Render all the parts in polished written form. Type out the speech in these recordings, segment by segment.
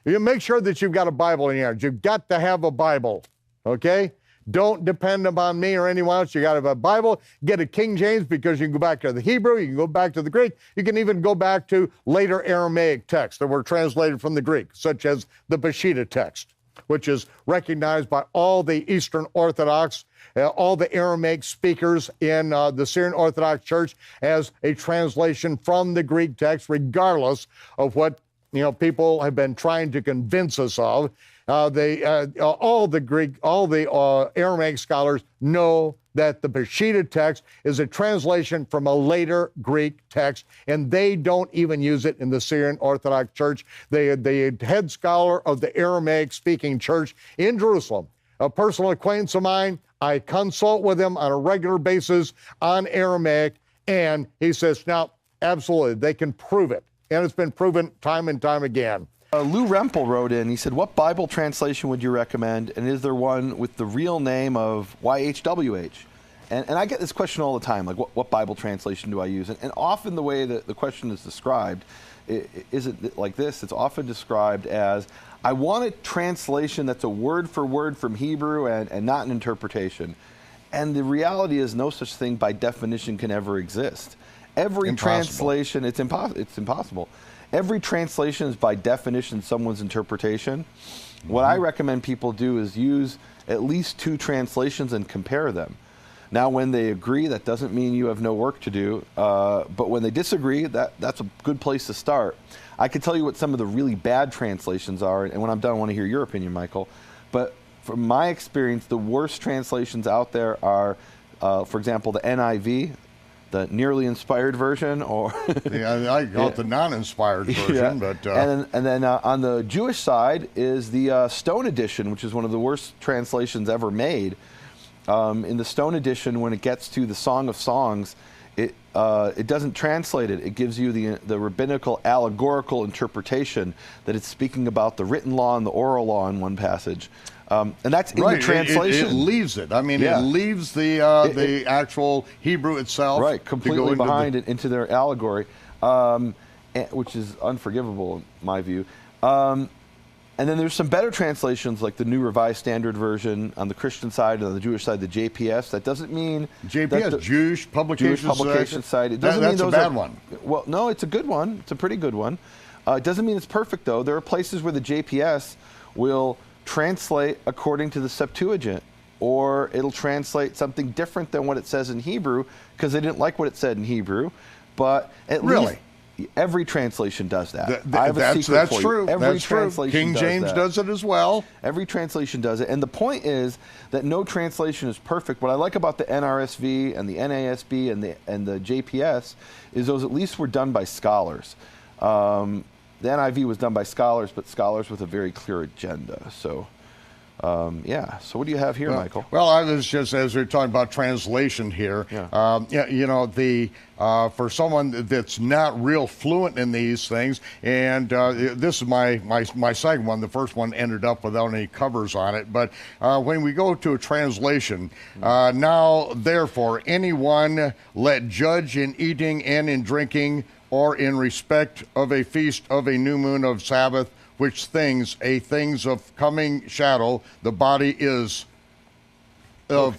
You make sure that you've got a Bible in your hands. You've got to have a Bible, okay? Don't depend upon me or anyone else. You got to have a Bible. Get a King James because you can go back to the Hebrew, you can go back to the Greek, you can even go back to later Aramaic texts that were translated from the Greek, such as the Peshitta text, which is recognized by all the Eastern Orthodox, all the Aramaic speakers in the Syrian Orthodox Church as a translation from the Greek text, regardless of what people have been trying to convince us of. All the Aramaic scholars know that the Peshitta text is a translation from a later Greek text, and they don't even use it in the Syrian Orthodox Church. The head scholar of the Aramaic-speaking church in Jerusalem, a personal acquaintance of mine, I consult with him on a regular basis on Aramaic, and he says, now, absolutely, they can prove it, and it's been proven time and time again. Lou Rempel wrote in, he said, what Bible translation would you recommend, and is there one with the real name of YHWH? And I get this question all the time, like, what Bible translation do I use? And often the way that the question is described, isn't like this. It's often described as, I want a translation that's a word for word from Hebrew and not an interpretation. And the reality is no such thing by definition can ever exist. Every translation, it's impossible. Every translation is by definition someone's interpretation. What I recommend people do is use at least 2 translations and compare them. Now, when they agree, that doesn't mean you have no work to do, but when they disagree, that's a good place to start. I can tell you what some of the really bad translations are, and when I'm done, I want to hear your opinion, Michael. But from my experience, the worst translations out there are, for example, the NIV, the nearly inspired version, or yeah, I call it the non-inspired version. Yeah. But and then on the Jewish side is the Stone Edition, which is one of the worst translations ever made. In the Stone Edition, when it gets to the Song of Songs, it doesn't translate it. It gives you the rabbinical allegorical interpretation that it's speaking about the written law and the oral law in one passage. And that's in the translation. It leaves it. I mean, it leaves the actual Hebrew itself. Right, completely behind it into their allegory, which is unforgivable in my view. And then there's some better translations, like the New Revised Standard Version on the Christian side, and on the Jewish side, the JPS. That doesn't mean JPS, Jewish Publication Side. It doesn't mean those that's a bad one. Well, no, it's a good one. It's a pretty good one. It doesn't mean it's perfect, though. There are places where the JPS will translate according to the Septuagint, or it'll translate something different than what it says in Hebrew because they didn't like what it said in Hebrew. But at least every translation does that. I have a secret for you. True. Every that's translation true. King James does it as well. Every translation does it. And the point is that no translation is perfect. What I like about the NRSV and the NASB and the JPS is those at least were done by scholars. The NIV was done by scholars, but scholars with a very clear agenda. So, So what do you have here, Michael? Well, I was just, as we're talking about translation here, for someone that's not real fluent in these things, and this is my second one. The first one ended up without any covers on it. But when we go to a translation, now, therefore, anyone let judge in eating and in drinking, or in respect of a feast of a new moon of Sabbath, which things of coming shadow, the body is of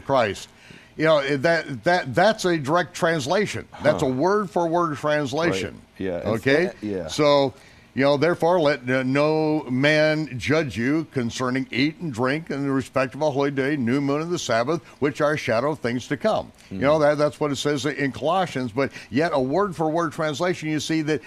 Christ. That's a direct translation. That's a word for word translation. Right. Yeah. Okay. So, therefore, let no man judge you concerning eat and drink in the respect of a holy day, new moon of the Sabbath, which are a shadow of things to come. That's what it says in Colossians. But yet, a word for word translation, you see that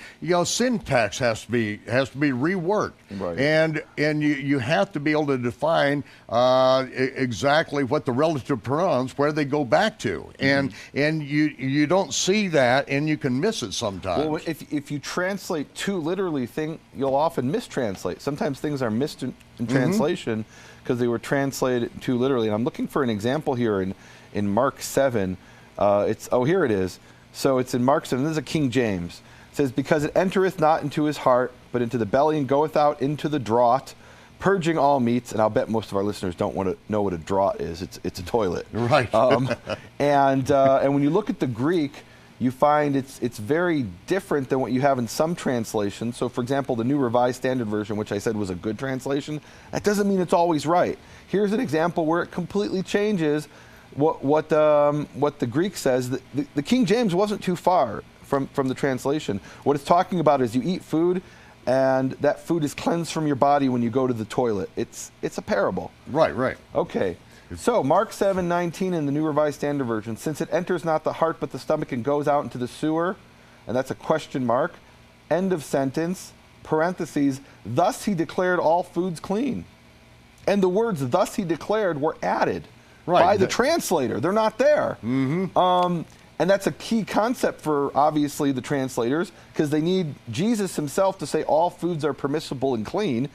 syntax has to be reworked, right. and you have to be able to define exactly what the relative pronouns, where they go back to, and you don't see that, and you can miss it sometimes. Well, if you translate too literally, you'll often mistranslate. Sometimes things are missed in translation because they were translated too literally. And I'm looking for an example here in Mark 7. Here it is. So it's in Mark 7. This is a King James. It says, because it entereth not into his heart, but into the belly, and goeth out into the draught, purging all meats. And I'll bet most of our listeners don't want to know what a draught is. It's a toilet. Right. And when you look at the Greek, you find it's very different than what you have in some translations. So, for example, the New Revised Standard Version, which I said was a good translation, that doesn't mean it's always right. Here's an example where it completely changes what the Greek says. The King James wasn't too far from the translation. What it's talking about is you eat food, and that food is cleansed from your body when you go to the toilet. It's a parable. Right. Okay. So Mark 7:19 in the New Revised Standard Version, since it enters not the heart but the stomach and goes out into the sewer, and that's a question mark, end of sentence, parentheses, thus he declared all foods clean. And the words thus he declared were added by the translator. They're not there. And that's a key concept for, obviously, the translators, because they need Jesus himself to say all foods are permissible and clean.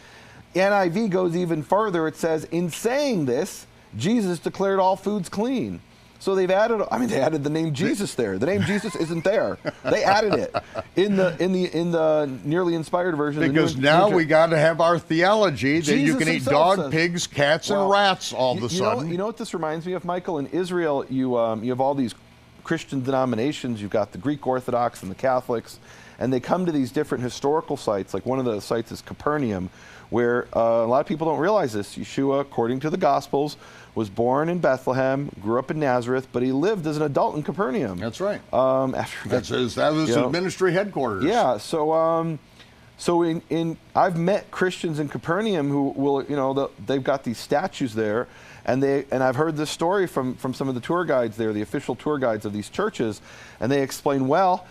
NIV goes even further. It says, in saying this, Jesus declared all foods clean. So they've added, they added the name Jesus there. The name Jesus isn't there. They added it in the nearly inspired version. Because now we got to have our theology that you can eat dog, pigs, cats, and rats all of a sudden. You know what this reminds me of, Michael? In Israel, you have all these Christian denominations. You've got the Greek Orthodox and the Catholics, and they come to these different historical sites. Like one of the sites is Capernaum, where a lot of people don't realize this. Yeshua, according to the Gospels, was born in Bethlehem, grew up in Nazareth, but he lived as an adult in Capernaum. That's right. That was his ministry headquarters. Yeah. So I've met Christians in Capernaum who will, they've got these statues there, and I've heard this story from some of the tour guides there, the official tour guides of these churches, and they explain, well,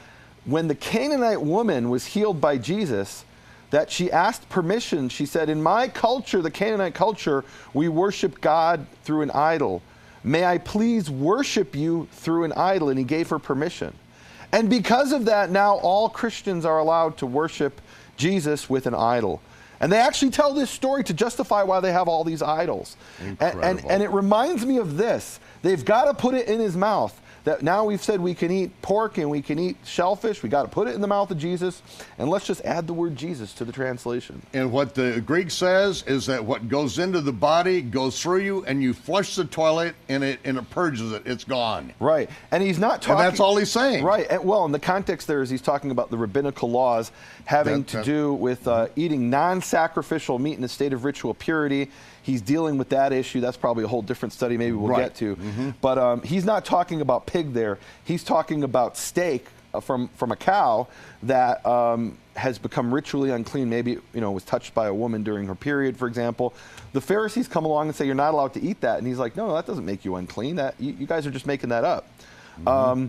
when the Canaanite woman was healed by Jesus, that she asked permission. She said, in my culture, the Canaanite culture, we worship God through an idol. May I please worship you through an idol? And he gave her permission. And because of that, now all Christians are allowed to worship Jesus with an idol. And they actually tell this story to justify why they have all these idols. And it reminds me of this. They've got to put it in his mouth. That now we've said we can eat pork and we can eat shellfish. We got to put it in the mouth of Jesus, and let's just add the word Jesus to the translation. And what the Greek says is that what goes into the body goes through you, and you flush the toilet, and it purges it. It's gone. Right, and he's not talking. And that's all he's saying. Right. And, well, in the context there is he's talking about the rabbinical laws having to do with eating non-sacrificial meat in a state of ritual purity. He's dealing with that issue. That's probably a whole different study maybe we'll get to. But he's not talking about pig there. He's talking about steak from a cow that has become ritually unclean. Maybe was touched by a woman during her period, for example. The Pharisees come along and say, you're not allowed to eat that. And he's like, no, that doesn't make you unclean. That you guys are just making that up. But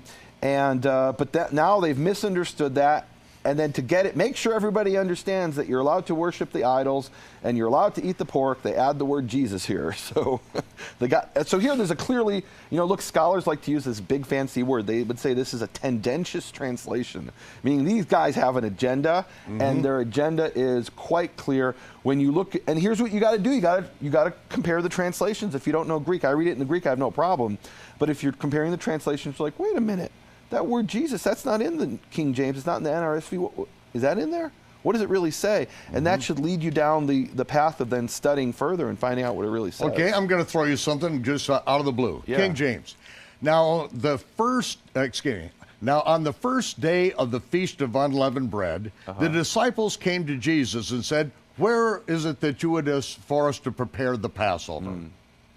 now they've misunderstood that. And then to get it, make sure everybody understands that you're allowed to worship the idols and you're allowed to eat the pork. They add the word Jesus here. So here there's a clearly, look, scholars like to use this big fancy word. They would say this is a tendentious translation, meaning these guys have an agenda and their agenda is quite clear. When you look, and here's what you got to do. You got to compare the translations. If you don't know Greek, I read it in the Greek, I have no problem. But if you're comparing the translations, you're like, wait a minute. That word Jesus, that's not in the King James. It's not in the NRSV. Is that in there? What does it really say? And that should lead you down the path of then studying further and finding out what it really says. Okay, I'm going to throw you something just out of the blue. Yeah. King James. Now, on the first day of the Feast of Unleavened Bread, the disciples came to Jesus and said, where is it that you would for us to prepare the Passover?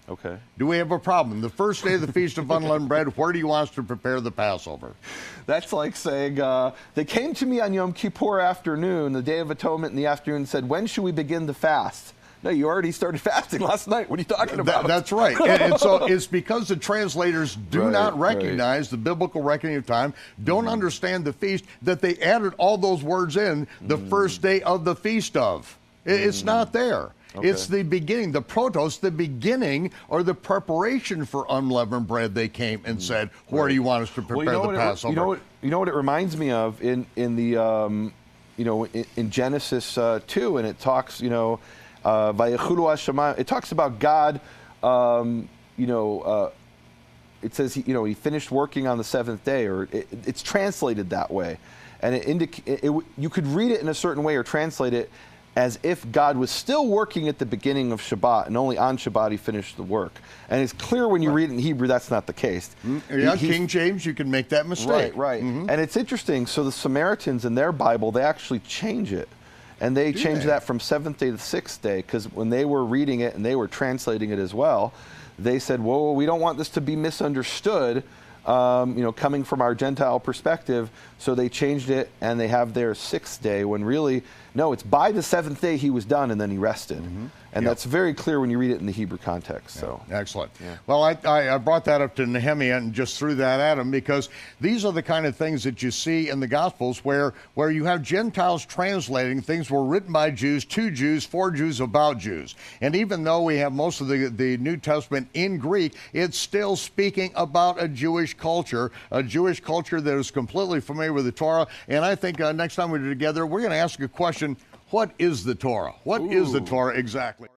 Okay. Do we have a problem? The first day of the Feast of Unleavened Bread, where do you want us to prepare the Passover? That's like saying, they came to me on Yom Kippur afternoon, the Day of Atonement in the afternoon, and said, when should we begin the fast? No, you already started fasting last night. What are you talking about? That's right. And so it's because the translators do not recognize the biblical reckoning of time, don't understand the feast, that they added all those words in the first day of the feast of. It's not there. Okay. It's the beginning, the protos, the beginning or the preparation for unleavened bread. They came and said, where do you want us to prepare the Passover? You know what it reminds me of in Genesis 2, and it talks, Vayechulu Hashemayim. It talks about God, it says, he finished working on the seventh day, or it's translated that way. And you could read it in a certain way or translate it as if God was still working at the beginning of Shabbat, and only on Shabbat he finished the work. And it's clear when you read it in Hebrew that's not the case. Yeah, King James, you can make that mistake. Right. And it's interesting. So the Samaritans in their Bible, they actually change it. And they changed that from seventh day to sixth day, because when they were reading it and they were translating it as well, they said, whoa, we don't want this to be misunderstood, coming from our Gentile perspective. So they changed it, and they have their sixth day, when really, no, it's by the seventh day he was done, and then he rested. And that's very clear when you read it in the Hebrew context. So excellent. Well, I brought that up to Nehemiah and just threw that at him, because these are the kind of things that you see in the Gospels where you have Gentiles translating things were written by Jews, to Jews, for Jews, about Jews. And even though we have most of the New Testament in Greek, it's still speaking about a Jewish culture that is completely familiar with the Torah. And I think next time we're together, we're going to ask a question. What is the Torah? What is the Torah exactly?